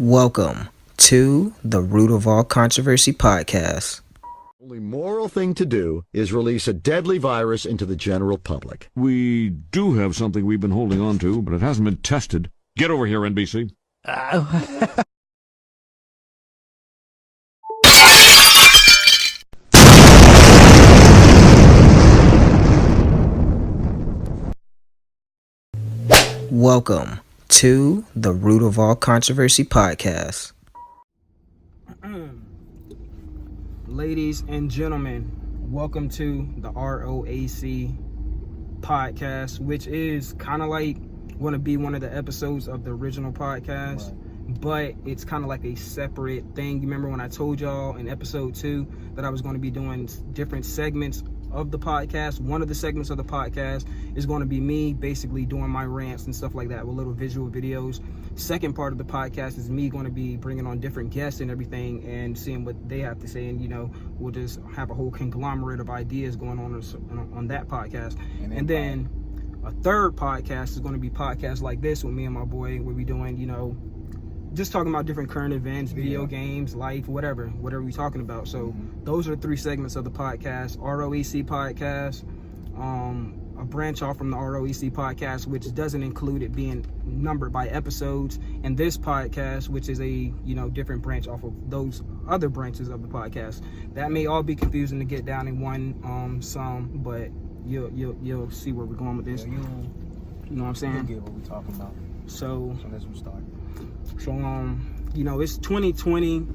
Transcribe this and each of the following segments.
Welcome to the Root of All Controversy podcast. The only moral thing to do is release a deadly virus into the general public. We do have something we've been holding on to, but it hasn't been tested. Get over here, NBC. Welcome to the Root of All Controversy podcast. Ladies and gentlemen, welcome to the ROAC podcast, which is kind of like going to be one of the episodes of the original podcast, but it's kind of like a separate thing. You remember when I told y'all in episode 2 that I was going to be doing different segments of the podcast? One of the segments of the podcast is going to be me basically doing my rants and stuff like that with little visual videos. Second part of the podcast is me going to be bringing on different guests and everything and seeing what they have to say, and we'll just have a whole conglomerate of ideas going on that podcast. And then a third podcast is going to be podcasts like this with me and my boy. We'll be doing just talking about different current events, video games, life, whatever we're talking about. So those are 3 segments of the podcast. ROAC podcast, a branch off from the ROAC podcast, which doesn't include it being numbered by episodes, and this podcast, which is a different branch off of those other branches of the podcast. That may all be confusing to get down in one but you'll see where we're going with this. You know what I'm saying? You'll get what we're talking about. So let's start. So it's 2020,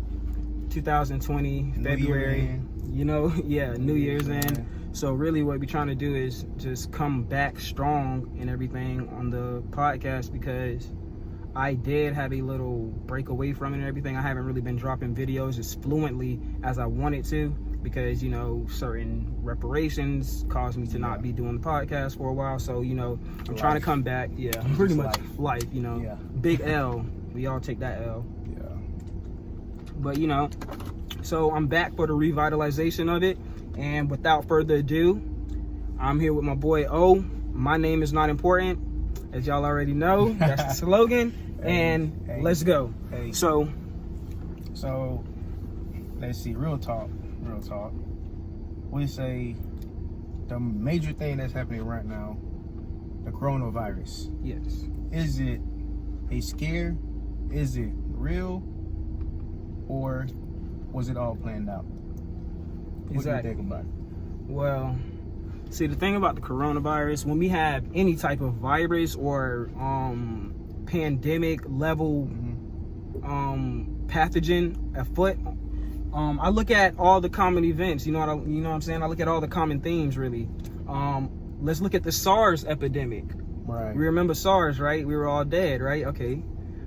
2020, February. New Year's end. So really what we're trying to do is just come back strong and everything on the podcast, because I did have a little break away from it and everything. I haven't really been dropping videos as fluently as I wanted to, because certain reparations caused me to not be doing the podcast for a while. So I'm trying to come back. Pretty much life. Big L. We all take that L. But so I'm back for the revitalization of it. And without further ado, I'm here with my boy O. My name is not important, as y'all already know. That's the slogan. Let's go. So let's see. Real talk. We say the major thing that's happening right now, the coronavirus. Yes. Is it a scare? Is it real? Or was it all planned out? What do you think about it? Well, see, the thing about the coronavirus, when we have any type of virus or pandemic level pathogen afoot, I look at all the common events. You know what I'm saying? I look at all the common themes, really. Let's look at the SARS epidemic. Right. We remember SARS, right? We were all dead, right? Okay.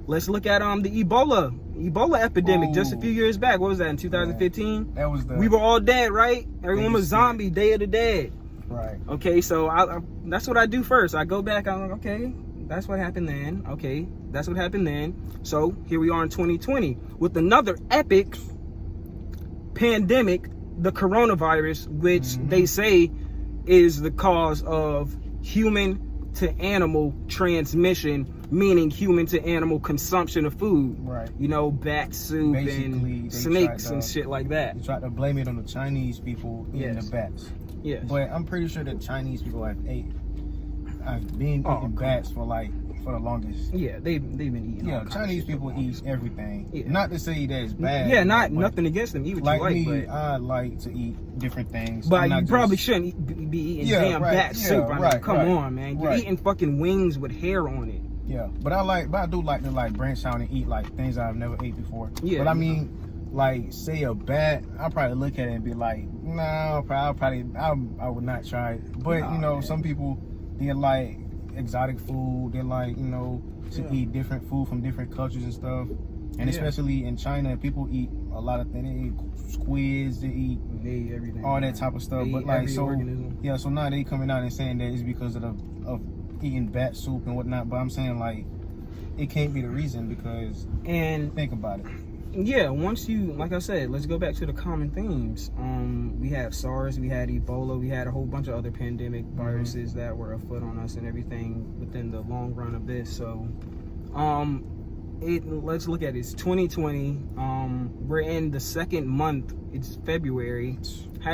Let's look at the Ebola epidemic just a few years back. What was that, in 2015? That was we were all dead, right? Everyone was zombie, Day of the Dead. Right. Okay, so I that's what I do first. I go back, I'm like, okay, that's what happened then. Okay, that's what happened then. So here we are in 2020 with another epic pandemic, the coronavirus, which they say is the cause of human to animal transmission, meaning human to animal consumption of food. Right. Bat soup and snakes and shit like that. They tried to blame it on the Chinese people eating the bats. Yes. But I'm pretty sure that Chinese people have been eating bats for the longest. Yeah, they've been eating. Yeah, Chinese people eat everything. Yeah. Not to say that it's bad. Yeah, nothing against them. Eat what like you like. Me, but I like to eat different things. But you probably shouldn't be eating damn bat soup. I mean, come on, man. You're eating fucking wings with hair on it. Yeah, but I do like to branch out and eat things I've never ate before. Yeah. But I mean, say a bat, I'll probably look at it and be like, no, I would not try it. But some people, they like exotic food. They like to eat different food from different cultures and stuff. And especially in China, people eat a lot of things. They eat squids, they eat everything, all that type of stuff. But organism. So now they coming out and saying that it's because of eating bat soup and whatnot. But I'm saying it can't be the reason, because think about it. Yeah, once you, like I said, let's go back to the common themes. We had SARS, we had Ebola, we had a whole bunch of other pandemic viruses that were afoot on us and everything within the long run of this. So let's look at it. It's 2020. We're in the second month. It's February.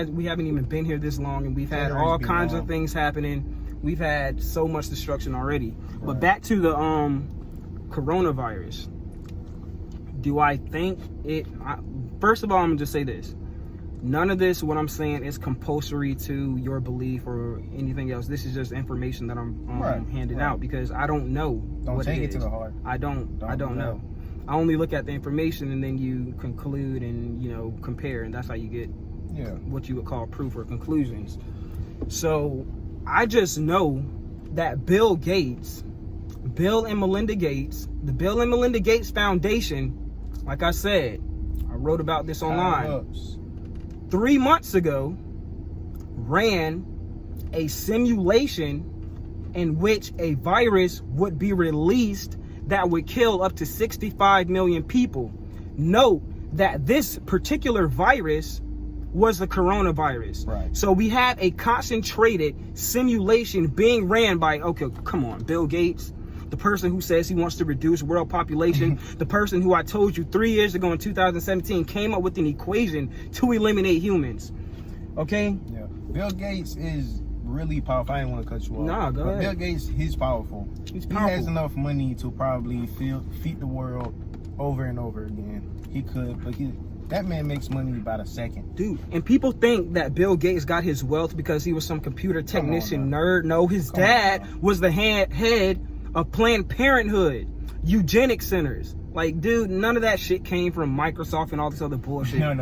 We haven't even been here this long, and we've had all kinds of things happening. We've had so much destruction already. Right. But back to the coronavirus. Do I think it? First of all, I'm gonna just say this. None of this, what I'm saying, is compulsory to your belief or anything else. This is just information that I'm handing out because I don't know. Don't take it to the heart. I don't know. I only look at the information and then you conclude and, you know, compare, and that's how you get what you would call proof or conclusions. So I just know that Bill and Melinda Gates, the Bill and Melinda Gates Foundation, like I said, I wrote about this online. 3 months ago, ran a simulation in which a virus would be released that would kill up to 65 million people. Note that this particular virus was the coronavirus. Right. So we have a concentrated simulation being ran by, okay, come on, Bill Gates, the person who says he wants to reduce world population, the person who I told you 3 years ago in 2017 came up with an equation to eliminate humans. Okay? Yeah. Bill Gates is really powerful. I didn't want to cut you off. Nah, go ahead. Bill Gates, he's powerful. He's powerful. He has enough money to probably feed the world over and over again. He could, but that man makes money by the second. Dude, and people think that Bill Gates got his wealth because he was some computer technician nerd. No, his dad was the head of Planned Parenthood, eugenic centers. Like, dude, none of that shit came from Microsoft and all this other bullshit. No.